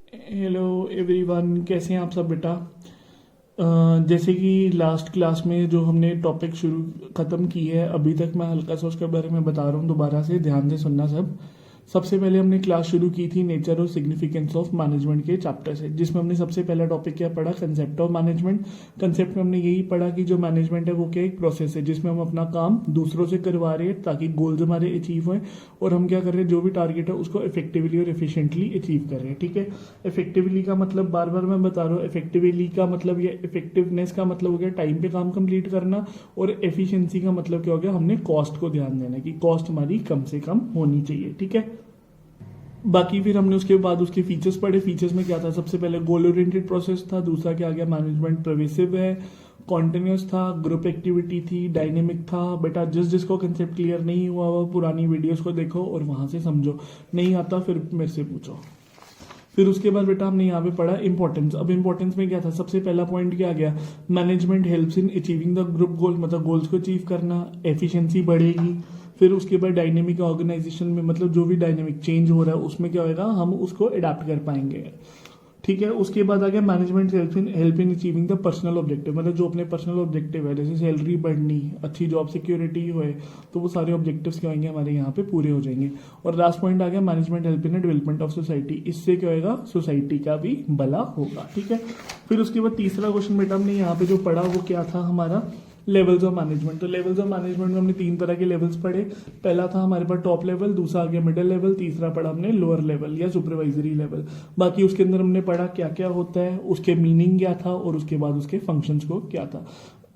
Hello everyone, कैसे हैं आप सब बेटा। जैसे कि लास्ट क्लास में जो हमने टॉपिक शुरू ख़त्म की है, अभी तक मैं हल्का सा उसके बारे में बता रहा हूँ। दोबारा से ध्यान से सुनना सब। सबसे पहले हमने क्लास शुरू की थी नेचर और सिग्निफिकेंस ऑफ मैनेजमेंट के चैप्टर से, जिसमें हमने सबसे पहला टॉपिक क्या पढ़ा, कंसेप्ट ऑफ मैनेजमेंट। कंसेप्ट में हमने यही पढ़ा कि जो मैनेजमेंट है वो क्या एक प्रोसेस है जिसमें हम अपना काम दूसरों से करवा रहे हैं ताकि गोल्स हमारे अचीव हों, और हम क्या कर रहे हैं, जो भी टारगेट है उसको इफेक्टिवली और एफिशिएंटली अचीव कर रहे हैं। ठीक है। इफेक्टिवली का मतलब बार बार मैं बता रहा हूँ, इफेक्टिवली का मतलब ये इफेक्टिवनेस का मतलब हो गया टाइम पे काम कंप्लीट करना, और एफिशिएंसी का मतलब क्या हो गया, हमने कॉस्ट को ध्यान देना कि कॉस्ट हमारी कम से कम होनी चाहिए। ठीक है। बाकी फिर हमने उसके बाद उसके फीचर्स पढ़े। फीचर्स में क्या था, सबसे पहले गोल ओरिएंटेड प्रोसेस था, दूसरा क्या आ गया, मैनेजमेंट परवेसिव है, कॉन्टिन्यूस था, ग्रुप एक्टिविटी थी, डायनेमिक था। बेटा जिसको कंसेप्ट क्लियर नहीं हुआ वो पुरानी वीडियोस को देखो और वहां से समझो, नहीं आता फिर मेरे से पूछो। फिर उसके बाद बेटा हमने यहाँ पे पढ़ा इंपॉर्टेंस। अब इंपॉर्टेंस में क्या था, सबसे पहला पॉइंट क्या आ गया, management helps in achieving the group गोल, मतलब गोल्स को अचीव करना, एफिशिएंसी बढ़ेगी। फिर उसके बाद डायनेमिक ऑर्गेनाइजेशन में मतलब जो भी डायनेमिक चेंज हो रहा है उसमें क्या होगा, हम उसको अडेप्ट कर पाएंगे। ठीक है। उसके बाद आ गया management help in achieving the personal objective, मतलब जो अपने पर्सनल ऑब्जेक्टिव है, जैसे सैलरी बढ़नी, अच्छी जॉब सिक्योरिटी हो, तो वो सारे ऑब्जेक्टिव्स क्या होंगे हमारे यहाँ पे पूरे हो जाएंगे। और लास्ट पॉइंट आ गया management help in development of society, इससे क्या होगा, सोसाइटी का भी भला होगा। ठीक है। फिर उसके बाद तीसरा क्वेश्चन बेटा हमने यहाँ पे जो पढ़ा वो क्या था हमारा, लेवल्स ऑफ मैनेजमेंट। तो लेवल्स ऑफ मैनेजमेंट में हमने तीन तरह के लेवल्स पढ़े। पहला था हमारे पास टॉप लेवल, दूसरा आ गया मिडिल लेवल, तीसरा पढ़ा हमने लोअर लेवल या सुपरवाइजरी लेवल। बाकी उसके अंदर हमने पढ़ा क्या क्या होता है, उसके मीनिंग क्या था, और उसके बाद उसके फंक्शंस को क्या था।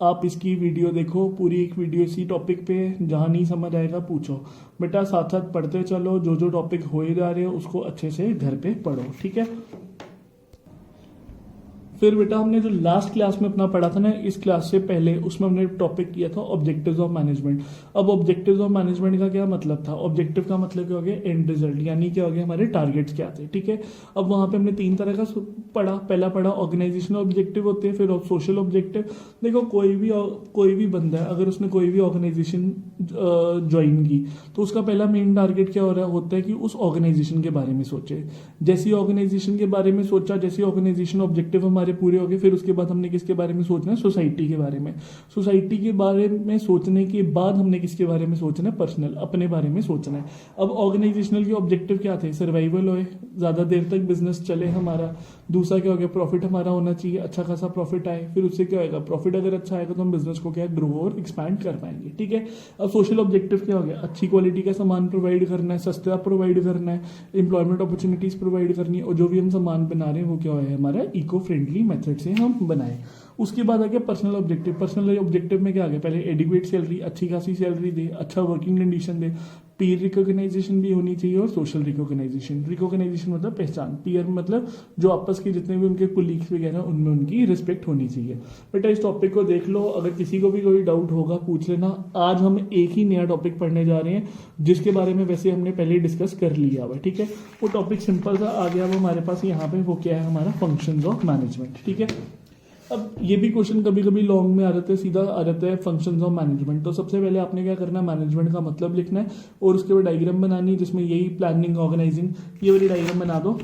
आप इसकी वीडियो देखो, पूरी एक वीडियो इसी टॉपिक पे, जहां नहीं समझ आएगा पूछो। बेटा साथ साथ पढ़ते चलो, जो जो टॉपिक हो ही जा रहे हो उसको अच्छे से घर पे पढ़ो। ठीक है। फिर बेटा हमने जो लास्ट क्लास में अपना पढ़ा था ना, इस क्लास से पहले, उसमें हमने टॉपिक किया था ऑब्जेक्टिव्स ऑफ मैनेजमेंट। अब ऑब्जेक्टिव्स ऑफ मैनेजमेंट का क्या मतलब था, ऑब्जेक्टिव का मतलब क्या हो गया, एंड रिजल्ट, यानी क्या हो गया, हमारे टारगेट्स क्या थे। ठीक है। अब वहां पे हमने तीन तरह का पढ़ा। पहला पढ़ा ऑर्गेनाइजेशनल ऑब्जेक्टिव होते हैं, फिर सोशल ऑब्जेक्टिव। देखो कोई भी बंदा है, अगर उसने कोई भी ऑर्गेनाइजेशन ज्वाइन की, तो उसका पहला मेन टारगेट क्या हो रहा होता है कि उस ऑर्गेनाइजेशन के बारे में सोचे। जैसी ऑर्गेनाइजेशन के बारे में सोचा, जैसी ऑर्गेनाइजेशन ऑब्जेक्टिव हमारे पूरे हो गए, फिर उसके बाद हमने किसके बारे में सोचना है, सोसाइटी के बारे में। सोसाइटी के बारे में सोचने के बाद हमने किसके बारे में सोचना है, पर्सनल, अपने बारे में सोचना है। अब ऑर्गेनाइजेशनल के ऑब्जेक्टिव क्या थे, सर्वाइवल हो, ज्यादा देर तक बिजनेस चले हमारा। दूसरा क्या हो गया, प्रॉफिट हमारा होना चाहिए, अच्छा खासा प्रॉफिट आए। फिर उससे क्या होगा, प्रॉफिट अगर अच्छा आएगा तो हम बिजनेस को क्या ग्रो और एक्सपैंड कर पाएंगे। ठीक है। अब सोशल ऑब्जेक्टिव क्या हो गया, अच्छी क्वालिटी का सामान प्रोवाइड करना है, सस्ता प्रोवाइड करना है, एम्प्लॉयमेंट अपॉर्चुनिटीज प्रोवाइड करनी है, और जो भी हम सामान बना रहे हैं वो क्या है, हमारा इको फ्रेंडली मेथड से हम बनाए। उसके बाद आ गया पर्सनल ऑब्जेक्टिव। पर्सनल ऑब्जेक्टिव में क्या आ गया, पहले एडिक्वेट सैलरी, अच्छी खासी सैलरी दे, अच्छा वर्किंग कंडीशन दे, पीयर रिकॉग्नाइजेशन भी होनी चाहिए, और सोशल रिकॉग्नाइजेशन। रिकॉग्नाइजेशन मतलब पहचान, पीयर मतलब जो आपस के जितने भी उनके कोलीग्स वगैरह उनमें उनकी रिस्पेक्ट होनी चाहिए। बेटा इस टॉपिक को देख लो, अगर किसी को भी कोई डाउट होगा पूछ लेना। आज हम एक ही नया टॉपिक पढ़ने जा रहे हैं जिसके बारे में वैसे हमने पहले डिस्कस कर लिया हुआ है। ठीक है। वो टॉपिक सिंपल सा आ गया वो हमारे पास यहाँ पे, वो क्या है हमारा फंक्शंस ऑफ मैनेजमेंट। ठीक है। अब ये भी क्वेश्चन कभी कभी लॉन्ग में आ जाते हैं, सीधा आ जाता है फंक्शंस ऑफ मैनेजमेंट। तो सबसे पहले आपने क्या करना है, मैनेजमेंट का मतलब लिखना है, और उसके बाद डायग्राम बनानी है जिसमें यही प्लानिंग, ऑर्गेनाइजिंग, ये वाली डायग्राम बना दो।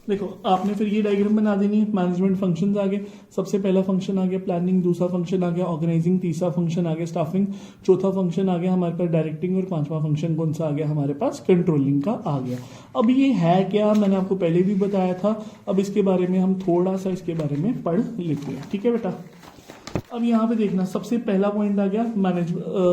देखो आपने फिर ये डायग्राम बना देनी है। मैनेजमेंट फंक्शंस आ गए, सबसे पहला फंक्शन आ गया प्लानिंग, दूसरा फंक्शन आ गया ऑर्गेनाइजिंग, तीसरा फंक्शन आ गया स्टाफिंग, चौथा फंक्शन आ गया हमारे पास डायरेक्टिंग, और पांचवा फंक्शन कौन सा आ गया हमारे पास, कंट्रोलिंग का आ गया। अब ये है क्या, मैंने आपको पहले भी बताया था। अब इसके बारे में हम थोड़ा सा इसके बारे में पढ़ लेते हैं। ठीक है बेटा। अब यहाँ पे देखना, सबसे पहला पॉइंट आ गया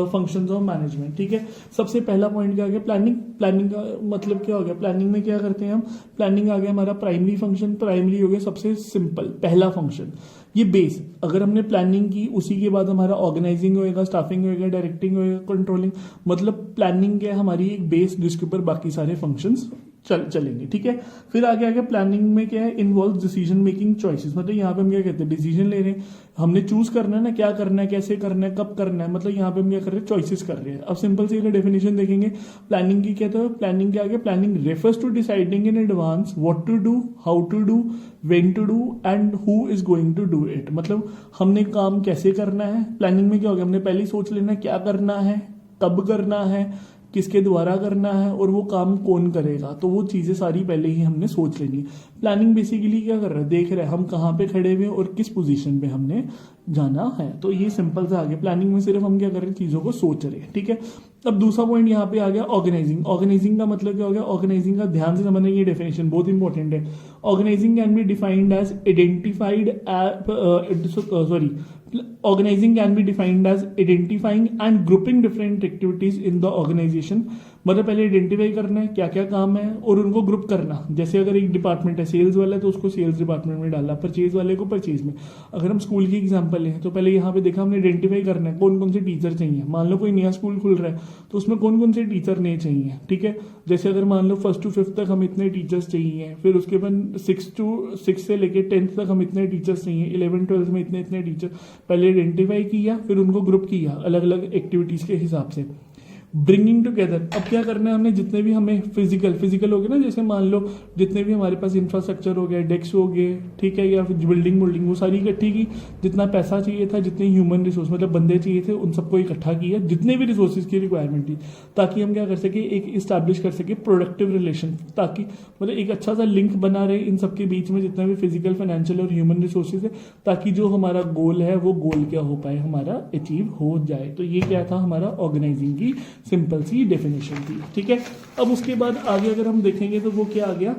फंक्शंस ऑफ मैनेजमेंट। ठीक है। सबसे पहला पॉइंट क्या आ गया, प्लानिंग। प्लानिंग का मतलब क्या हो गया, प्लानिंग में क्या करते हैं हम, प्लानिंग आ गया हमारा प्राइमरी फंक्शन। प्राइमरी हो गया सबसे सिंपल पहला फंक्शन, ये बेस। अगर हमने प्लानिंग की, उसी के बाद हमारा ऑर्गेनाइजिंग होएगा, स्टाफिंग होएगा, डायरेक्टिंग होएगा, कंट्रोलिंग। मतलब प्लानिंग क्या है, हमारी एक बेस जिसके ऊपर बाकी सारे फंक्शंस चलेंगे। ठीक है। फिर आगे आगे प्लानिंग में क्या है, इन्वॉल्व डिसीजन मेकिंग चॉइसेस। मतलब यहाँ पे हम क्या कहते हैं, डिसीजन ले रहे हैं, हमने चूज करना है ना, क्या करना है, कैसे करना है, कब करना है। मतलब यहाँ पे हम क्या कर रहे हैं, चॉइसेस कर रहे हैं। अब सिंपल से अगर डेफिनेशन देखेंगे प्लानिंग की, क्या तो प्लानिंग के आगे, planning refers to deciding in advance what to do, how to do, when to do, and who is going to do it. मतलब हमने काम कैसे करना है। प्लानिंग में क्या हो गया, हमने पहले ही सोच लेना क्या करना है, कब करना है, किसके द्वारा करना है और वो काम कौन करेगा, तो वो चीज़ें सारी पहले ही हमने सोच लेनी है। प्लानिंग बेसिकली क्या कर रहा है, देख रहे हैं हम कहाँ पे खड़े हुए और किस पोजीशन पे हमने जाना है। तो ये सिंपल सा आ गया। प्लानिंग में सिर्फ हम क्या कर रहे हैं, चीज़ों को सोच रहे हैं, ठीक है। अब दूसरा पॉइंट यहाँ पे आ गया ऑर्गेनाइजिंग। ऑर्गेनाइजिंग का मतलब क्या हो गया, ऑर्गेनाइजिंग का ध्यान से समझना, ये डेफिनेशन बहुत इंपॉर्टेंट है। Organising can be defined as identified organizing can be defined as identifying and grouping different activities in the organization। मतलब पहले आइडेंटिफाई करना है क्या क्या काम है और उनको ग्रुप करना। जैसे अगर एक डिपार्टमेंट है सेल्स वाला है तो उसको सेल्स डिपार्टमेंट में डाला, परचेज वाले को परचेज में। अगर हम स्कूल की एग्जांपल लें तो पहले यहाँ पे देखा हमने आइडेंटिफाई करना है कौन कौन से टीचर चाहिए। मान लो कोई नया स्कूल खुल रहा है तो उसमें कौन कौन से टीचर नए चाहिए, ठीक है। जैसे अगर मान लो 1st to 5th तक हम इतने टीचर्स चाहिए, फिर उसके बाद 6 से लेकर 10th तक हम इतने टीचर्स चाहिए, 11 12 में इतने इतने टीचर। पहले आइडेंटिफाई किया, फिर उनको ग्रुप किया अलग अलग एक्टिविटीज के हिसाब से। ब्रिंगिंग टुगेदर, अब क्या करना है हमने, जितने भी हमें फिजिकल हो गए ना, जैसे मान लो जितने भी हमारे पास इंफ्रास्ट्रक्चर हो गया, डेस्क हो गए, ठीक है, या फिर बिल्डिंग वो सारी इकट्ठी की। जितना पैसा चाहिए था, जितने ह्यूमन रिसोर्स मतलब बंदे चाहिए थे, उन सबको इकट्ठा किया, जितने भी रिसोर्सेज की रिक्वायरमेंट थी, ताकि हम क्या कर सके, एक इस्टेब्लिश कर सके प्रोडक्टिव रिलेशन, ताकि मतलब एक अच्छा सा लिंक बना रहे इन सबके बीच में, जितना भी फिजिकल, फाइनेंशियल और ह्यूमन रिसोर्सेज है, ताकि जो हमारा गोल है वो गोल क्या हो पाए, हमारा अचीव हो जाए। तो ये क्या था, हमारा ऑर्गेनाइजिंग की सिंपल सी डेफिनेशन थी, ठीक है। अब उसके बाद आगे अगर हम देखेंगे तो वो क्या आ गया,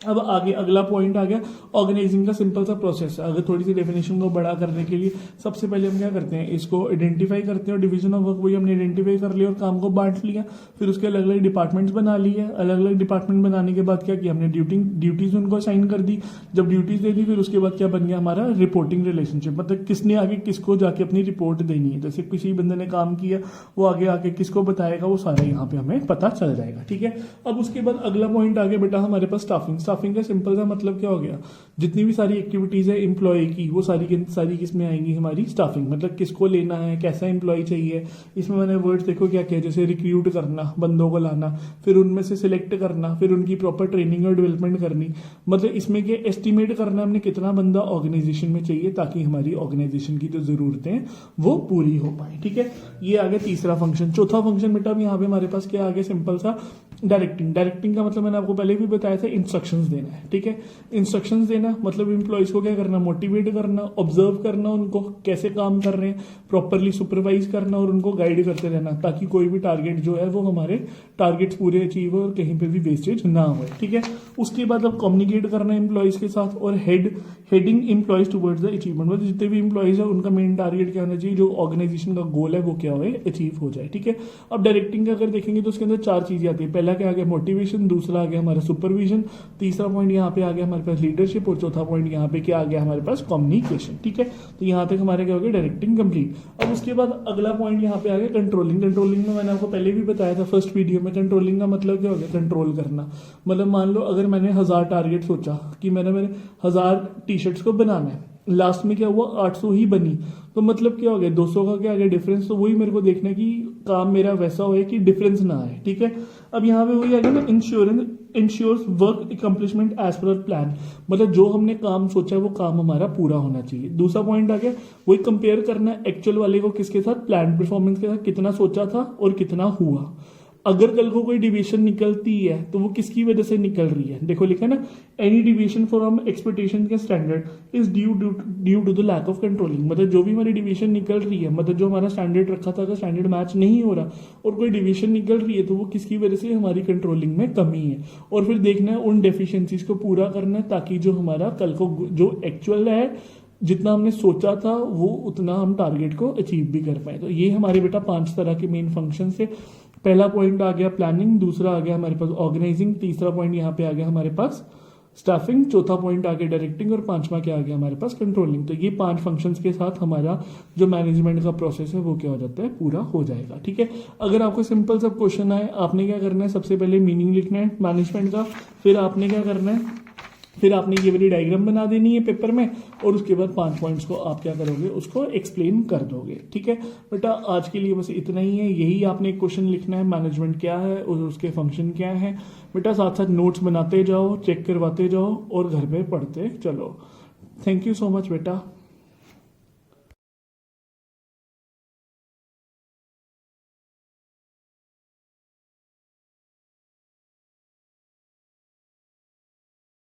अब आगे अगला पॉइंट आ गया ऑर्गेनाइजिंग का सिंपल सा प्रोसेस है। अगर थोड़ी सी डेफिनेशन को बड़ा करने के लिए सबसे पहले हम क्या करते हैं, इसको आइडेंटिफाई करते हैं और डिवीजन ऑफ वर्क वही हमने आइडेंटिफाई कर लिया और काम को बांट लिया। फिर उसके अलग अलग डिपार्टमेंट्स बना लिए। अलग अलग डिपार्टमेंट बनाने के बाद क्या किया हमने, ड्यूटीज उनको असाइन कर दी। जब ड्यूटीज दे दी फिर उसके बाद क्या बन गया हमारा रिपोर्टिंग रिलेशनशिप, मतलब किसने आगे किसको जाके अपनी रिपोर्ट देनी है। जैसे किसी बंदे ने काम किया वो आगे आके किसको बताएगा, वो सारा यहाँ पे हमें पता चल जाएगा, ठीक है। अब उसके बाद अगला पॉइंट आ गया बेटा हमारे पास स्टाफिंग। स्टाफिंग का सिंपल सा मतलब क्या हो गया, जितनी भी सारी एक्टिविटीज है एम्प्लॉय की, वो सारी किस में आएंगी, हमारी स्टाफिंग। मतलब किसको लेना है, कैसा एम्प्लॉय चाहिए। इसमें मैंने वर्ड्स देखो क्या क्या, जैसे रिक्रूट करना, बंदों को लाना, फिर उनमें से सिलेक्ट करना, फिर उनकी प्रॉपर ट्रेनिंग और डेवलपमेंट करनी। मतलब इसमें क्या एस्टिमेट करना हमने कितना बंदा ऑर्गेनाइजेशन में चाहिए, ताकि हमारी ऑर्गेनाइजेशन की जो जरूरतें वो पूरी हो पाए, ठीक है। ये आ गया तीसरा फंक्शन। चौथा फंक्शन बेटा यहाँ पे हमारे पास क्या आ गया, सिंपल सा डायरेक्टिंग। डायरेक्टिंग का मतलब मैंने आपको पहले भी बताया था, इंस्ट्रक्शंस देना है, ठीक है। इंस्ट्रक्शंस देना मतलब एम्प्लॉयज को क्या करना, मोटिवेट करना, ऑब्जर्व करना, उनको कैसे काम कर रहे हैं प्रॉपरली सुपरवाइज करना और उनको गाइड करते रहना, ताकि कोई भी टारगेट जो है वो हमारे टारगेट्स पूरे अचीव हो और कहीं पे भी वेस्टेज ना हो, ठीक है। उसके बाद अब कम्युनिकेट करना एम्प्लॉयज के साथ और heading employees towards the achievement. मतलब जितने भी एम्प्लॉयज है उनका मेन टारगेट क्या होना चाहिए, जो ऑर्गेनाइजेशन का गोल है वो क्या हो, अचीव हो जाए, ठीक है। अब डायरेक्टिंग का अगर देखेंगे तो उसके अंदर 4 चीजें आती है। पहला क्या आ गया मोटिवेशन, दूसरा आ गया हमारा सुपरविजन, तीसरा पॉइंट यहाँ पे आ गया हमारे पास लीडरशिप और चौथा पॉइंट यहाँ पे क्या आ गया हमारे पास कम्युनिकेशन, ठीक है। तो यहाँ तक हमारे क्या हो गया डायरेक्टिंग कंप्लीट। अब उसके बाद अगला पॉइंट यहाँ पे आ गया कंट्रोलिंग। कंट्रोलिंग में मैंने आपको पहले भी बताया था फर्स्ट वीडियो में, कंट्रोलिंग का मतलब क्या हो गया, कंट्रोल करना। मतलब मान लो अगर मैंने 1000 टारगेट सोचा कि मैंने 1000 टी शर्ट्स को बनाना है, लास्ट में क्या हुआ 800 ही बनी, तो मतलब क्या हो गया 200 का क्या आ गया डिफरेंस। तो वही मेरे को देखना है कि काम मेरा वैसा हो कि डिफरेंस ना आए, ठीक है। अब यहाँ पे वही आ गया ना ensures work accomplishment as per plan. मतलब जो हमने काम सोचा है वो काम हमारा पूरा होना चाहिए। दूसरा पॉइंट आ गया वही कंपेयर करना एक्चुअल वाले को किसके साथ, प्लान परफॉर्मेंस के साथ, कितना सोचा था और कितना हुआ। अगर कल को कोई डिविएशन निकलती है तो वो किसकी वजह से निकल रही है, देखो लिखा है ना, एनी डिविएशन फ्रॉम एक्सपेक्टेशन के standard is due to the lack of controlling. मतलब जो भी हमारी डिविएशन निकल रही है, मतलब जो हमारा स्टैंडर्ड रखा था अगर स्टैंडर्ड मैच नहीं हो रहा और कोई डिविएशन निकल रही है तो वो किसकी वजह से, हमारी कंट्रोलिंग में कमी है। और फिर देखना है उन डेफिशिएंसीज को पूरा करना है, ताकि जो हमारा कल को जो एक्चुअल है जितना हमने सोचा था वो उतना हम टारगेट को अचीव भी कर पाए। तो ये हमारे बेटा 5 तरह के मेन फंक्शन से। पहला पॉइंट आ गया प्लानिंग, दूसरा आ गया हमारे पास ऑर्गेनाइजिंग, तीसरा पॉइंट यहाँ पे आ गया हमारे पास स्टाफिंग, चौथा पॉइंट आ गया डायरेक्टिंग और 5वां क्या आ गया हमारे पास कंट्रोलिंग। तो ये 5 फंक्शंस के साथ हमारा जो मैनेजमेंट का प्रोसेस है वो क्या हो जाता है, पूरा हो जाएगा, ठीक है। अगर आपको सिंपल सा क्वेश्चन आए, आपने क्या करना है, सबसे पहले मीनिंग लिखना है मैनेजमेंट का, फिर आपने क्या करना है, फिर आपने ये वाली डायग्राम बना देनी है पेपर में और उसके बाद 5 पॉइंट्स को आप क्या करोगे, उसको एक्सप्लेन कर दोगे, ठीक है। बेटा आज के लिए बस इतना ही है, यही आपने क्वेश्चन लिखना है, मैनेजमेंट क्या है और उसके फंक्शन क्या है। बेटा साथ साथ नोट्स बनाते जाओ, चेक करवाते जाओ और घर पे पढ़ते चलो। थैंक यू सो मच बेटा।